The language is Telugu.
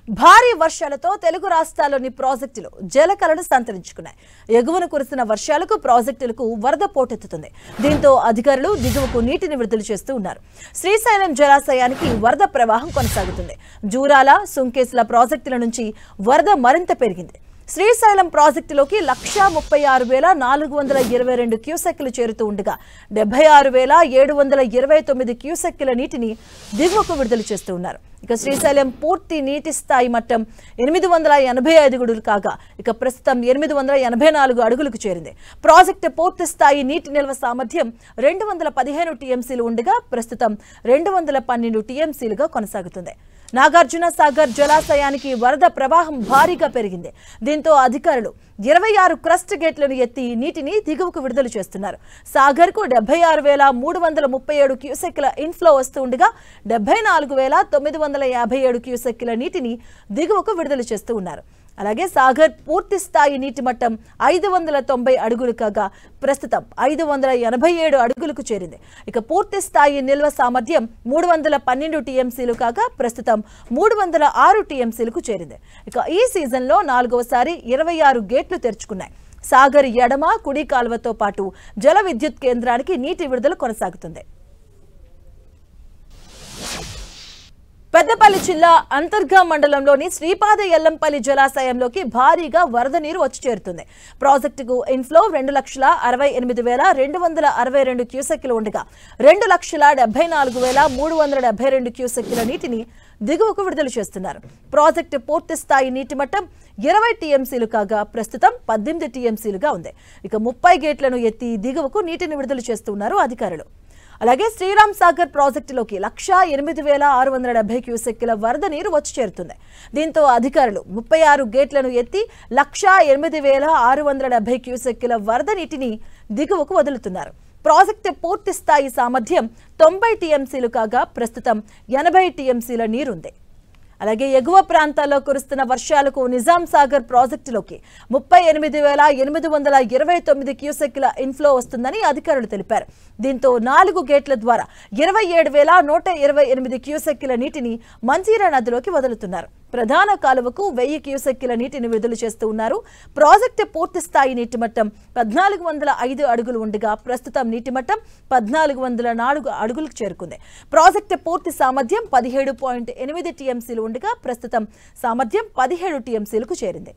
భారీ వర్షాలతో తెలుగు రాష్ట్రాల్లోని ప్రాజెక్టులు జలకళను సంతరించుకున్నాయి. ఎగువన కురిసిన వర్షాలకు ప్రాజెక్టులకు వరద పోటెత్తుతుంది. దీంతో అధికారులు దిగువకు నీటిని విడుదల చేస్తూ ఉన్నారు. శ్రీశైలం జలాశయానికి వరద ప్రవాహం కొనసాగుతుంది. జూరాల, సుంకేశ్ల ప్రాజెక్టుల నుంచి వరద మరింత పెరిగింది. శ్రీశైలం ప్రాజెక్టులోకి 1,60,422 క్యూసెక్కులు చేరుతూ ఉండగా 76,729 క్యూసెక్కుల నీటిని దిగువకు విడుదల చేస్తూ ఉన్నారు. ఇక శ్రీశైలం పూర్తి నీటి స్థాయి మట్టం 885 అడుగులు కాగా ఇక ప్రస్తుతం 884 అడుగులకు చేరింది. ప్రాజెక్టు పూర్తి స్థాయి నీటి నిల్వ సామర్థ్యం 215 టీఎంసీలు ఉండగా ప్రస్తుతం 212 టీఎంసీలుగా కొనసాగుతుంది. నాగార్జున సాగర్ జలాశయానికి వరద ప్రవాహం భారీగా పెరిగింది. దీంతో అధికారులు 26 క్రస్ట్ గేట్లను ఎత్తి నీటిని దిగువకు విడుదల చేస్తున్నారు. సాగర్ కు 76,337 క్యూసెక్కుల ఇన్ఫ్లో వస్తుండగా 74,957 క్యూసెక్కుల నీటిని దిగువకు విడుదల చేస్తూ ఉన్నారు. అలాగే సాగర్ పూర్తి స్థాయి నీటి మట్టం 590 అడుగులు కాగా ప్రస్తుతం 587 అడుగులకు చేరింది. ఇక పూర్తి స్థాయి నిల్వ సామర్థ్యం 312 టీఎంసీలు కాగా ప్రస్తుతం 306 టీఎంసీలకు చేరింది. ఇక ఈ సీజన్లో 4వసారి 26 గేట్లు తెరుచుకున్నాయి. సాగర్ ఎడమ, కుడి కాలువతో పాటు జల విద్యుత్ కేంద్రానికి నీటి విడుదల కొనసాగుతుంది. పెద్దపల్లి జిల్లా అంతర్గా మండలంలోని శ్రీపాద ఎల్లంపల్లి జలాశయంలోకి భారీగా వరద నీరు వచ్చి చేరుతుంది. ప్రాజెక్టుకు ఇన్ఫ్లో 2,68,262 క్యూసెక్కులు ఉండగా 2,74,372 క్యూసెక్కుల నీటిని దిగువకు విడుదల చేస్తున్నారు. ప్రాజెక్టు పూర్తి స్థాయి నీటి మట్టం 20 టీఎంసీలు కాగా ప్రస్తుతం 18 టీఎంసీలుగా ఉంది. ఇక 30 గేట్లను ఎత్తి దిగువకు నీటిని విడుదల చేస్తున్నారు అధికారులు. అలాగే శ్రీరామ్ సాగర్ ప్రాజెక్టులోకి 1,08,670 క్యూసెక్కుల వరద నీరు వచ్చి చేరుతుంది. దీంతో అధికారులు 36 గేట్లను ఎత్తి 1,08,670 క్యూసెక్కుల వరద నీటిని దిగువకు వదులుతున్నారు. ప్రాజెక్టు పూర్తి స్థాయి సామర్థ్యం 90 టీఎంసీలు కాగా ప్రస్తుతం 80 టీఎంసీల నీరుంది. అలాగే ఎగువ ప్రాంతాల్లో కురుస్తున్న వర్షాలకు నిజాం సాగర్ ప్రాజెక్టులోకి 38,829 క్యూసెక్కుల ఇన్ఫ్లో వస్తుందని అధికారులు తెలిపారు. దీంతో 4 గేట్ల ద్వారా 27,128 క్యూసెక్కుల నీటిని మంజీరా నదిలోకి వదులుతున్నారు. ప్రధాన కాలువకు 1000 క్యూసెక్కుల నీటిని విడుదల చేస్తూ ఉన్నారు. ప్రాజెక్టు పూర్తి స్థాయి నీటి మట్టం 1,405 అడుగులు ఉండగా ప్రస్తుతం నీటి మట్టం 1,404 అడుగులకు చేరుకుంది. ప్రాజెక్టు పూర్తి సామర్థ్యం 17.8 టీఎంసీలు ఉండగా ప్రస్తుతం సామర్థ్యం 17 టీఎంసీలకు చేరింది.